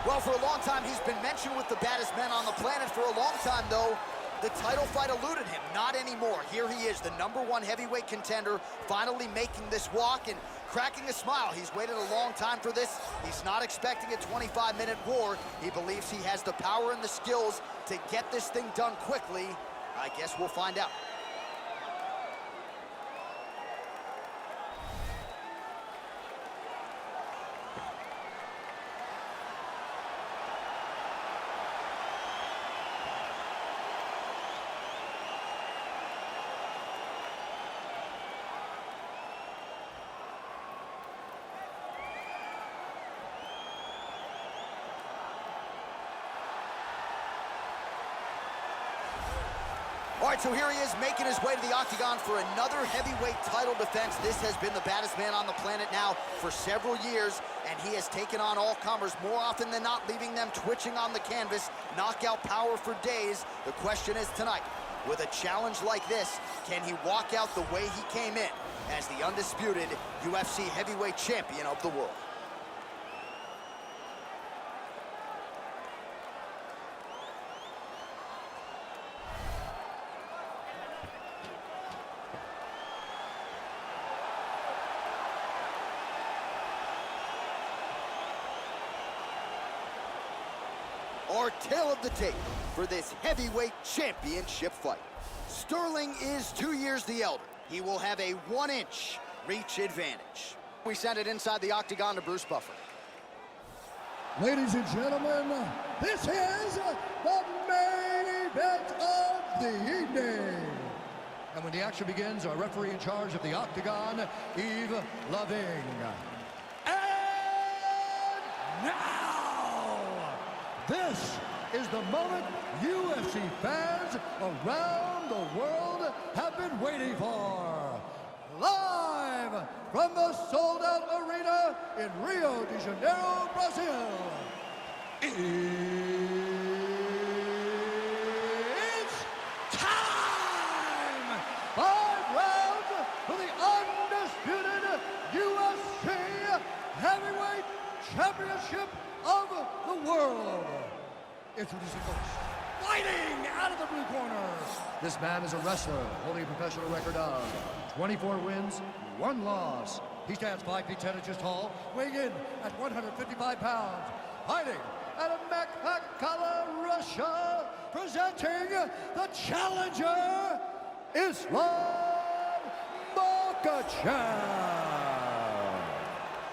Well, for a long time, he's been mentioned with the baddest men on the planet. For a long time, though, the title fight eluded him. Not anymore. Here he is, the #1 heavyweight contender, finally making this walk and cracking a smile. He's waited a long time for this. He's not expecting a 25-minute war. He believes he has the power and the skills to get this thing done quickly. I guess we'll find out. All right, so here he is making his way to the octagon for another heavyweight title defense. This has been the baddest man on the planet now for several years, and he has taken on all comers more often than not, leaving them twitching on the canvas. Knockout power for days. The question is tonight, with a challenge like this, can he walk out the way he came in as the undisputed UFC heavyweight champion of the world? Our tale of the tape for this heavyweight championship fight. Sterling is 2 years the elder. He will have a 1-inch reach advantage. We send it inside the octagon to Bruce Buffer. Ladies and gentlemen, this is the main event of the evening. And when the action begins, our referee in charge of the octagon, Yves Loving. And now, this is the moment UFC fans around the world have been waiting for. Live from the sold-out arena in Rio de Janeiro, Brazil. It's time! 5 rounds for the undisputed UFC Heavyweight Championship of the world. Introducing first, fighting out of the blue corner. This man is a wrestler holding a professional record of 24 wins, 1 loss. He stands 5 feet 10 inches tall, weighing in at 155 pounds. Fighting out of Makhachev, Russia, presenting the challenger, Islam Makhachev.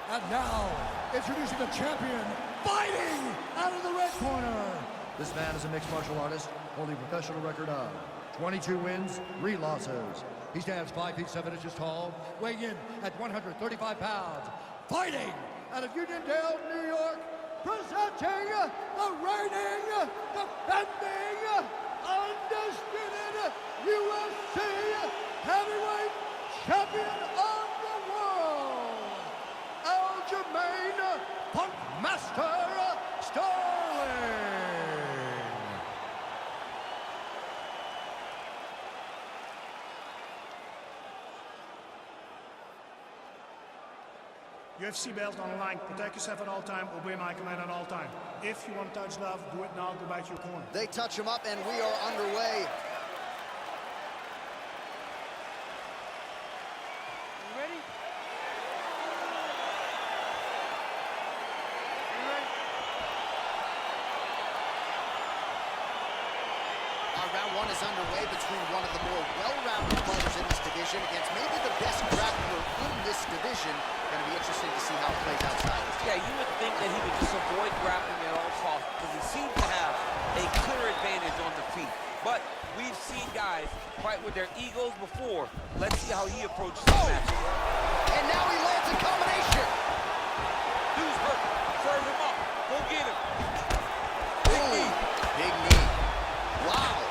And now, introducing the champion, fighting out of the red corner. This man is a mixed martial artist, holding a professional record of 22 wins, 3 losses. He stands 5 feet 7 inches tall, weighing in at 135 pounds. Fighting out of Uniondale, New York, presenting the reigning, defending, undisputed UFC heavyweight champion of the world, Aljamain Punkmaster Sterling. UFC belt on the line. Protect yourself at all time. Obey my command at all time. If you want to touch love, do it now. Go back to your corner. They touch him up, and we are underway. You ready? You ready? Our round 1 is underway between one of the more well-rounded fighters in this division against maybe the best grappler in this division. Going to be interesting to see how it plays outside. Yeah, you would think that he would just avoid grappling at all costs because he seems to have a clear advantage on the feet. But we've seen guys fight with their egos before. Let's see how he approaches the match. And now he lands a combination. Dude's hurt. Serve him up. Go get him. Big knee. Big knee. Wow.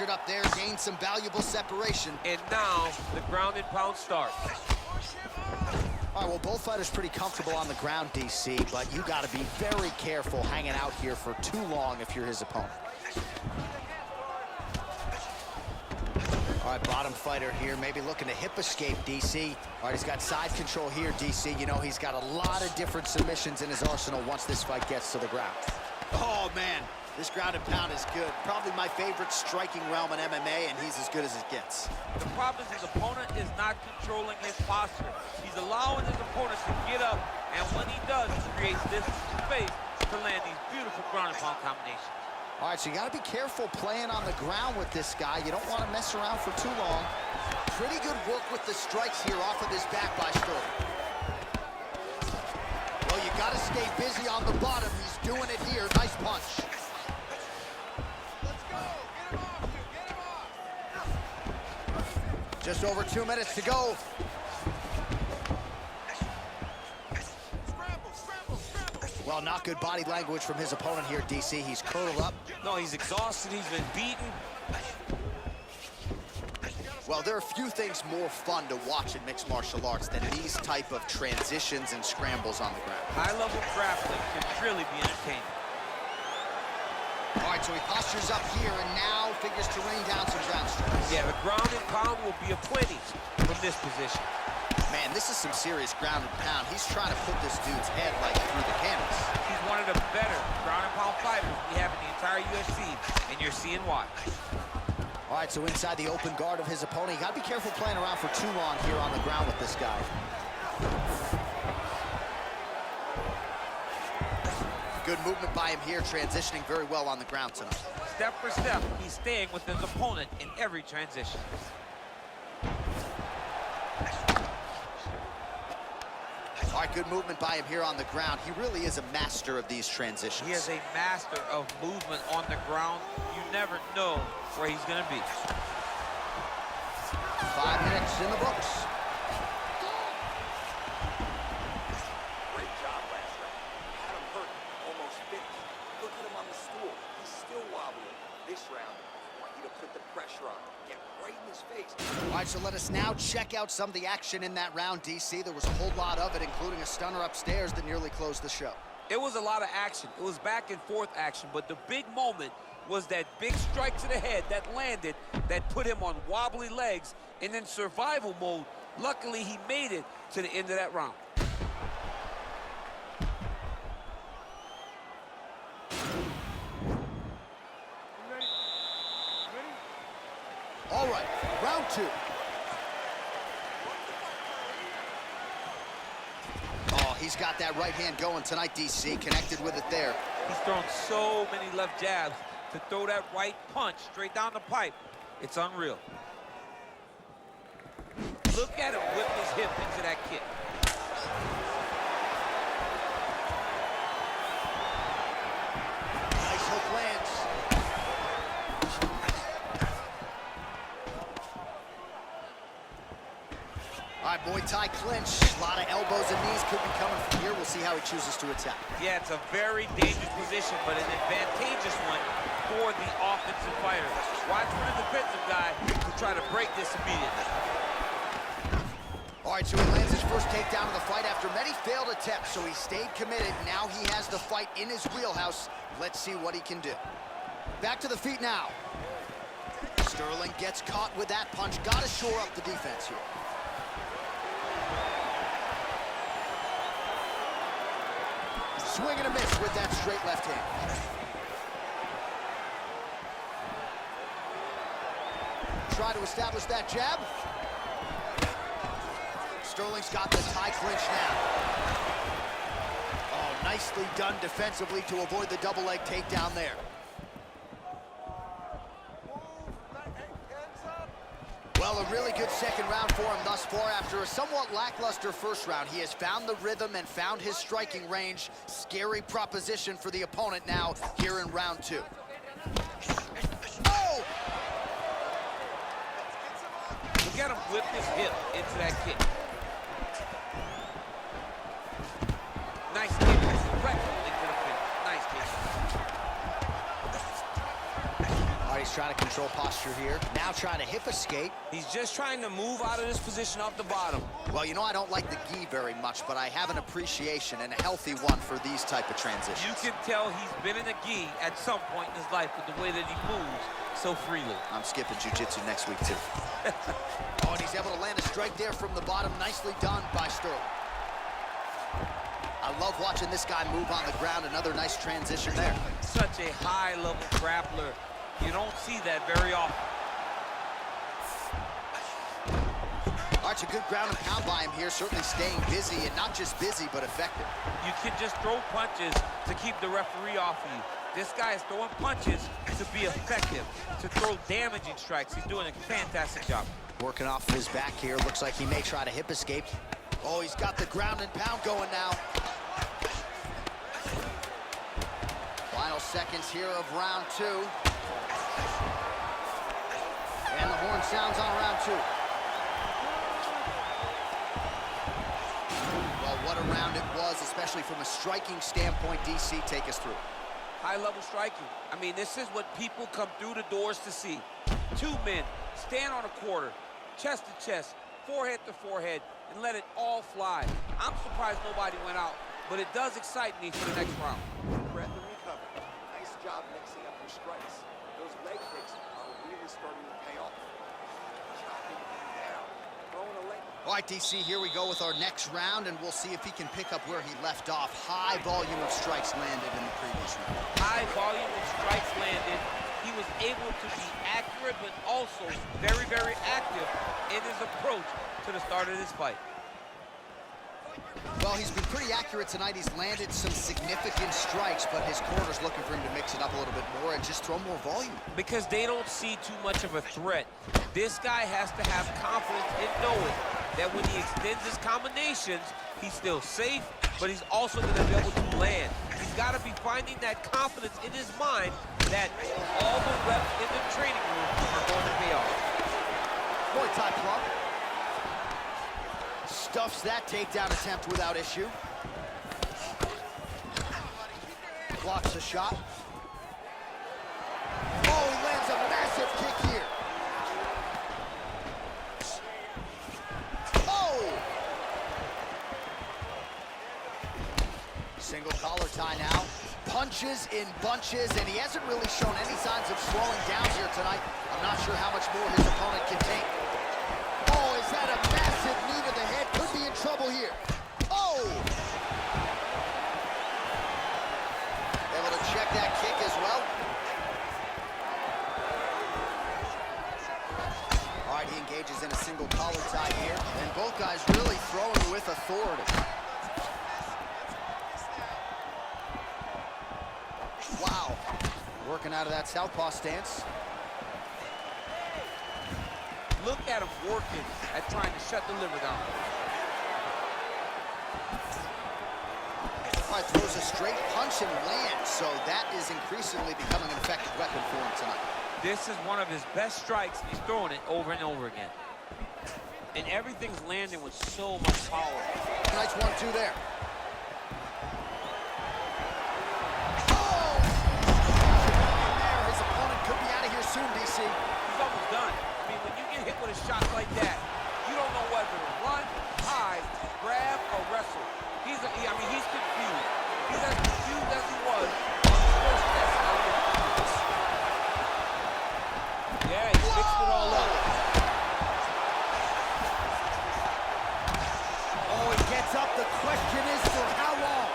Up there, gained some valuable separation. And now the ground and pound starts. All right, well, both fighters pretty comfortable on the ground, DC, but you got to be very careful hanging out here for too long if you're his opponent. All right, bottom fighter here, maybe looking to hip escape, DC. All right, he's got side control here, DC. You know, he's got a lot of different submissions in his arsenal once this fight gets to the ground. Oh, man, this ground and pound is good. Probably my favorite striking realm in MMA, and he's as good as it gets. The problem is his opponent is not controlling his posture. He's allowing his opponent to get up, and when he does, he creates this space to land these beautiful ground and pound combinations. All right, so you got to be careful playing on the ground with this guy. You don't want to mess around for too long. Pretty good work with the strikes here off of his back by Sterling. Well, you got to stay busy on the bottom. He's doing it here. Nice punch. Let's go. Get him off, Get him off. Just over 2 minutes to go. Well, not good body language from his opponent here, DC. He's curled up. No, he's exhausted. He's been beaten. Well, there are few things more fun to watch in mixed martial arts than these type of transitions and scrambles on the ground. High-level grappling can really be entertaining. All right, so he postures up here and now figures to rain down some ground strikes. Yeah, the ground and pound will be aplenty from this position. Man, this is some serious ground and pound. He's trying to put this dude's head like through the canvas. He's one of the better ground and pound fighters we have in the entire UFC, and you're seeing why. All right, so inside the open guard of his opponent, you got to be careful playing around for too long here on the ground with this guy. Good movement by him here, transitioning very well on the ground tonight. Step for step, he's staying with his opponent in every transition. All right, good movement by him here on the ground. He really is a master of these transitions. He is a master of movement on the ground. You never know where he's going to be. 5 minutes in the books. Great job last round. Had him hurt, almost finished. Look at him on the stool. He's still wobbling. This round, I want you to put the pressure on. Get right in his face. All right, so let us now check out some of the action in that round, DC. There was a whole lot of it, including a stunner upstairs that nearly closed the show. It was a lot of action. It was back and forth action, but the big moment was that big strike to the head that landed, that put him on wobbly legs, and in survival mode, luckily he made it to the end of that round. All right, round 2. Oh, he's got that right hand going tonight, DC. Connected with it there. He's thrown so many left jabs to throw that right punch straight down the pipe. It's unreal. Look at him whip his hip into that kick. Nice hook lands. All right, Muay Thai clinch. A lot of elbows and knees could be coming from here. We'll see how he chooses to attack. Yeah, it's a very dangerous position, but an advantageous one for the offensive fighter. Watch for the defensive guy to try to break this immediately. All right, so he lands his first takedown of the fight after many failed attempts, so he stayed committed. Now he has the fight in his wheelhouse. Let's see what he can do. Back to the feet now. Sterling gets caught with that punch. Got to shore up the defense here. Swing and a miss with that straight left hand. Try to establish that jab. Sterling's got the tie clinch now. Oh, nicely done defensively to avoid the double leg takedown there. Well, a really good second round for him thus far. After a somewhat lackluster first round, he has found the rhythm and found his striking range. Scary proposition for the opponent now here in round 2. Oh! Look at him whip his hip into that kick. Nice kick, directly into the finish. Nice kick. All right, he's trying to control posture here. Now trying to hip escape. He's just trying to move out of this position off the bottom. Well, you know, I don't like the gi very much, but I have an appreciation and a healthy one for these type of transitions. You can tell he's been in a gi at some point in his life with the way that he moves so freely. I'm skipping jiu-jitsu next week, too. Oh, and he's able to land a strike there from the bottom. Nicely done by Sterling. I love watching this guy move on the ground. Another nice transition there. Such a high-level grappler. You don't see that very often. All right, it's a good ground and pound by him here. Certainly staying busy, and not just busy, but effective. You can just throw punches to keep the referee off of you. This guy is throwing punches to be effective, to throw damaging strikes. He's doing a fantastic job. Working off of his back here. Looks like he may try to hip escape. Oh, he's got the ground and pound going now. Final seconds here of round 2. And the horn sounds on round 2. Well, what a round it was, especially from a striking standpoint. DC, take us through. High-level striking. I mean, this is what people come through the doors to see. 2 men stand on a quarter, chest to chest, forehead to forehead, and let it all fly. I'm surprised nobody went out, but it does excite me for the next round. Breath and recover. Nice job mixing up your strikes. Those leg kicks are really starting to pay off. Chopping him down, throwing a leg. All right, DC, here we go with our next round, and we'll see if he can pick up where he left off. High volume of strikes landed in the previous round. High volume of strikes landed. He was able to be accurate, but also very, very active in his approach to the start of this fight. Well, he's been pretty accurate tonight. He's landed some significant strikes, but his corner's looking for him to mix it up a little bit more and just throw more volume. Because they don't see too much of a threat. This guy has to have confidence in knowing that when he extends his combinations, he's still safe, but he's also going to be able to land. He's got to be finding that confidence in his mind that all the reps in the training room are going to pay off. Muay Thai club. Stuffs that takedown attempt without issue. Blocks the shot. Oh, he lands a massive kick here. Oh! Single collar tie now. Punches in bunches, and he hasn't really shown any signs of slowing down here tonight. I'm not sure how much more his opponent can take. Oh, is that a massive knee to the head? Could be in trouble here. Oh! Able to check that kick as well. All right, he engages in a single collar tie here, and both guys really throwing with authority. Wow. Working out of that southpaw stance. Look at him working at trying to shut the liver down. All right, throws a straight punch and lands, so that is increasingly becoming an effective weapon for him tonight. This is one of his best strikes. He's throwing it over and over again. And everything's landing with so much power. Nice 1-2 there. His opponent could be out of here soon, DC. He's almost done. I mean, when you get hit with a shot like that, you don't know whether to run, hide, grab, or wrestle. He's confused. He's as confused as he was on his first test out of the Yeah, he fixed it all up. Oh, he gets up. The question is for how long?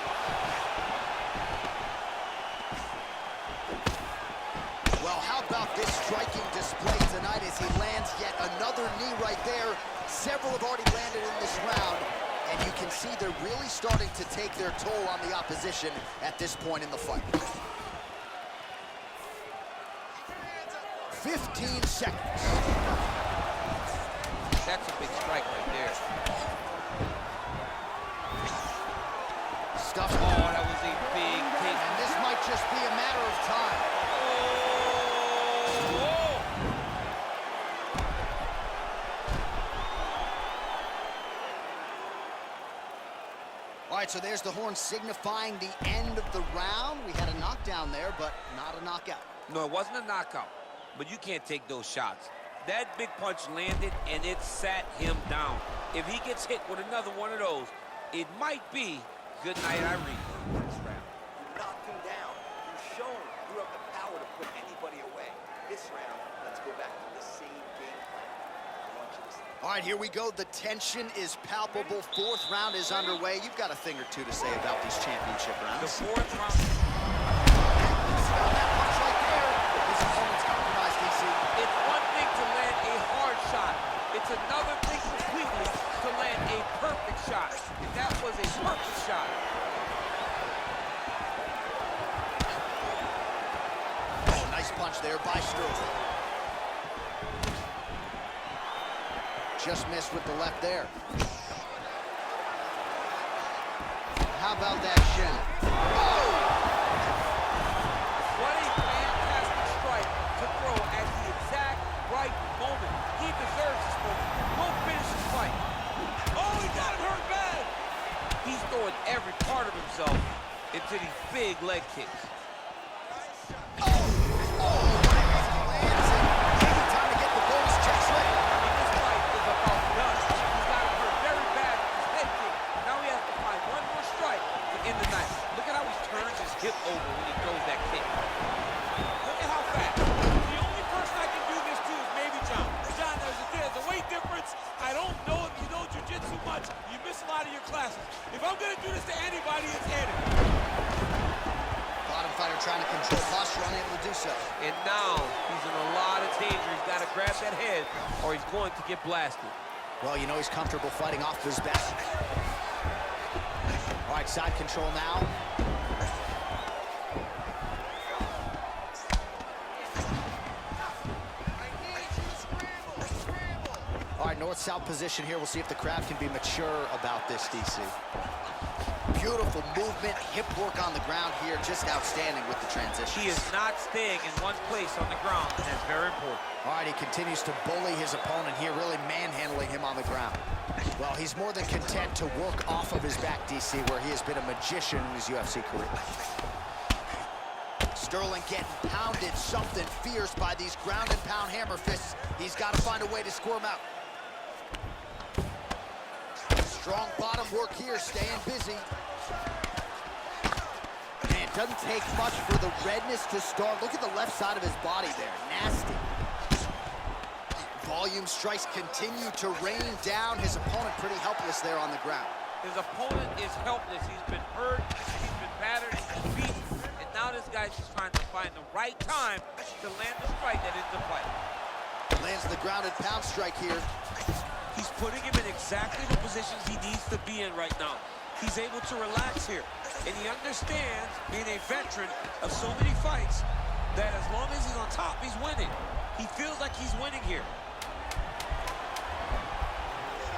Well, how about this striking display tonight as he lands yet another knee right there. Several have already landed in this round, and you can see they're really starting to take their toll on the opposition at this point in the fight. 15 seconds. That's a big strike right there. Stuff. Oh, that was a big take. And this might just be a matter of time. All right, so there's the horn signifying the end of the round. We had a knockdown there, but not a knockout. No, it wasn't a knockout. but you can't take those shots. That big punch landed, and it sat him down. If he gets hit with another one of those, it might be good night, Irene. Last round, you knocked him down. You've shown you have the power to put anybody away. This round, let's go back to the same game plan. I want you to see. All right, here we go. The tension is palpable. Fourth round is underway. You've got a thing or two to say about these championship The rounds. fourth round. That punch right there. His opponent's compromised, DC. It's one thing to land a hard shot. It's another thing completely to land a perfect shot. And that was a perfect shot. Oh, nice punch there by Sterling. Just missed with the left there. How about that shin? Oh! What a fantastic strike to throw at the exact right moment. He deserves this moment. We'll finish this fight. Oh, he got him hurt bad. He's throwing every part of himself into these big leg kicks. Oh! Oh! Lands it. Taking time to get the bonus check slip. I mean, this fight is about done. He's got him hurt very bad with his head kick. Now he has to find one more strike to end the night. Look at how he turns his hip over when he throws that kick. Look at how fast. The only person I can do this to is maybe John. John, there's a weight difference. I don't know if you know jiu-jitsu much. You miss a lot of your classes. If I'm going to do this to anybody, it's Eddie. Bottom fighter trying to control posture, unable to do so. And now he's in a lot of danger. He's got to grab that head or he's going to get blasted. Well, you know he's comfortable fighting off his back. All right, side control now. All right, north-south position here. We'll see if the crowd can be mature about this, DC. Beautiful movement, hip work on the ground here. Just outstanding with the transition. He is not staying in one place on the ground, and that's very important. All right, he continues to bully his opponent here, really manhandling him on the ground. Well, he's more than content to work off of his back, DC, where he has been a magician in his UFC career. Sterling getting pounded something fierce by these ground and pound hammer fists. He's got to find a way to score him out. Strong bottom work here, staying busy. Man, it doesn't take much for the redness to start. Look at the left side of his body there, nasty. Volume strikes continue to rain down. His opponent pretty helpless there on the ground. His opponent is helpless. He's been hurt, he's been battered, he's been beaten, and now this guy's just trying to find the right time to land the strike that ends the fight. Lands the grounded pound strike here. He's putting him in exactly the positions he needs to be in right now. He's able to relax here, and he understands, being a veteran of so many fights, that as long as he's on top, he's winning. He feels like he's winning here.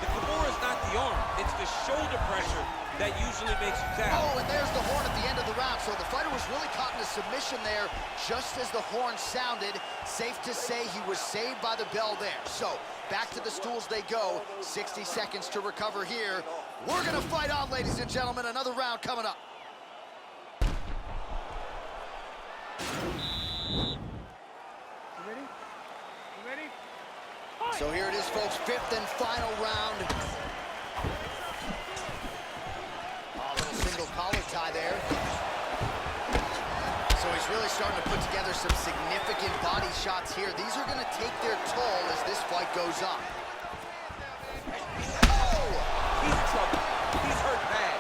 The Kimura is not the arm, it's the shoulder pressure that usually makes you tap. Oh, and there's the horn at the end of the round. So the fighter was really caught in a submission there just as the horn sounded. Safe to say he was saved by the bell there. So back to the stools they go. 60 seconds to recover here. We're gonna fight on, ladies and gentlemen. Another round coming up. So here it is, folks, fifth and final round. Oh, a little single collar tie there. So he's really starting to put together some significant body shots here. These are going to take their toll as this fight goes on. Oh! He's in trouble. He's hurt bad.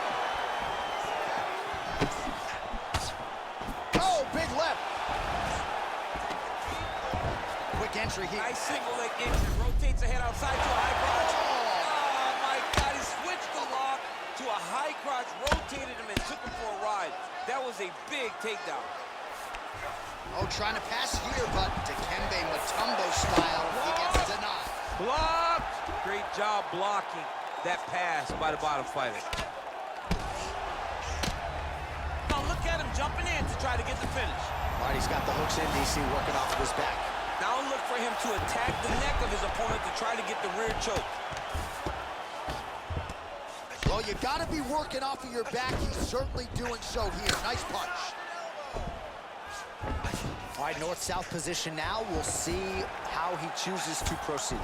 Oh, big left. Quick entry here. Nice single leg entry. Rotates the head outside to a high crotch. Oh my God, he switched the lock to a high crotch, rotated him and took him for a ride. That was a big takedown. Oh, trying to pass here, but Dikembe Mutombo style, he gets denied. Blocked! Great job blocking that pass by the bottom fighter. Now look at him jumping in to try to get the finish. All right, he's got the hooks in, DC, working off of his back. Now look for him to attack the neck of his opponent to try to get the rear choke. Well, you got to be working off of your back. He's certainly doing so here. Nice punch. All right, north-south position now. We'll see how he chooses to proceed.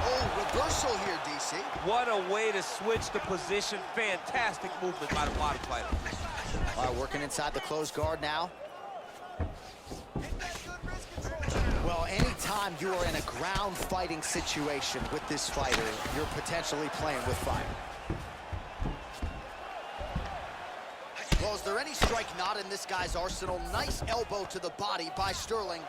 Oh, reversal here, DC. What a way to switch the position. Fantastic movement by the bottom fighter. All right, working inside the closed guard now. Well, anytime you are in a ground fighting situation with this fighter, you're potentially playing with fire. Well, is there any strike not in this guy's arsenal? Nice elbow to the body by Sterling.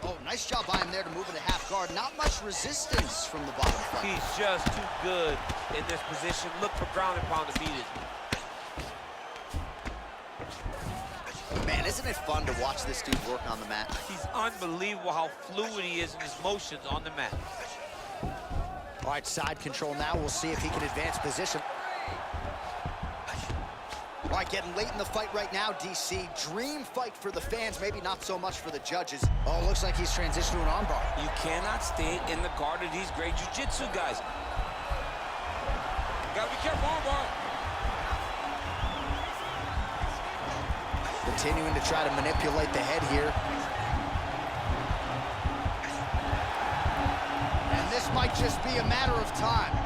Oh, nice job by him there to move into half guard. Not much resistance from the bottom fight. He's just too good in this position. Look for ground and pound to beat it. Man, isn't it fun to watch this dude work on the mat? He's unbelievable how fluid he is in his motions on the mat. All right, side control now. We'll see if he can advance position. All right, getting late in the fight right now, DC. Dream fight for the fans, maybe not so much for the judges. Oh, looks like he's transitioned to an armbar. You cannot stay in the guard of these great jiu-jitsu guys. Gotta be careful, armbar. Continuing to try to manipulate the head here. And this might just be a matter of time.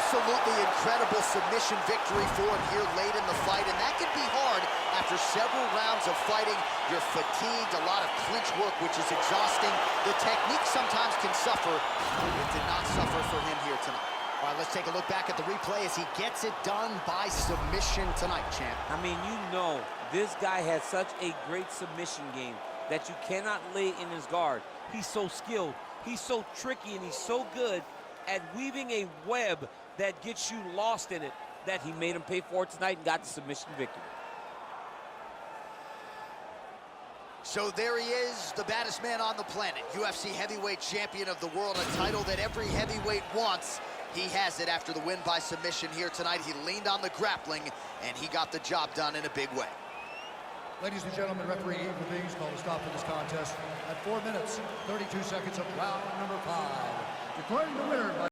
Absolutely incredible submission victory for him here late in the fight, and that can be hard after several rounds of fighting. You're fatigued, a lot of clinch work, which is exhausting. The technique sometimes can suffer. It did not suffer for him here tonight. All right, let's take a look back at the replay as he gets it done by submission tonight, champ. I mean, you know, this guy has such a great submission game that you cannot lay in his guard. He's so skilled, he's so tricky, and he's so good at weaving a web that gets you lost in it, that he made him pay for it tonight and got the submission victory. So there he is, the baddest man on the planet, UFC heavyweight champion of the world, a title that every heavyweight wants. He has it after the win by submission here tonight. He leaned on the grappling, and he got the job done in a big way. Ladies and gentlemen, referee Eagle B's called a stop to this contest at 4 minutes, 32 seconds of round number 5. Declaring the winner by